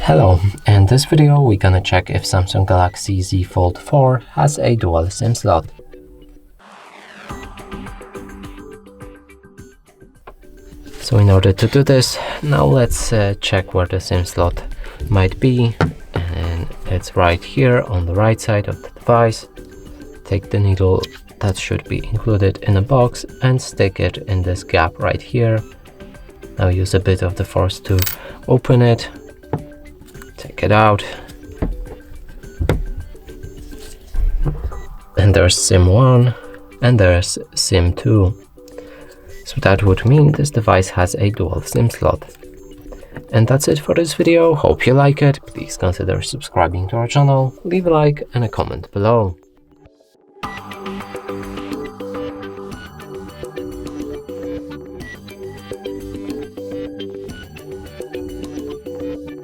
Hello, in this video we're gonna check if Samsung Galaxy Z Fold 4 has a dual SIM slot. So in order to do this, now let's check where the SIM slot might be, and it's right here on the right side of the device. Take the needle that should be included in a box and stick it in this gap right here. Now use a bit of the force to open it. Take it out. And there's SIM 1 and there's SIM 2. So that would mean this device has a dual SIM slot. And that's it for this video. Hope you like it. Please consider subscribing to our channel, leave a like and a comment below.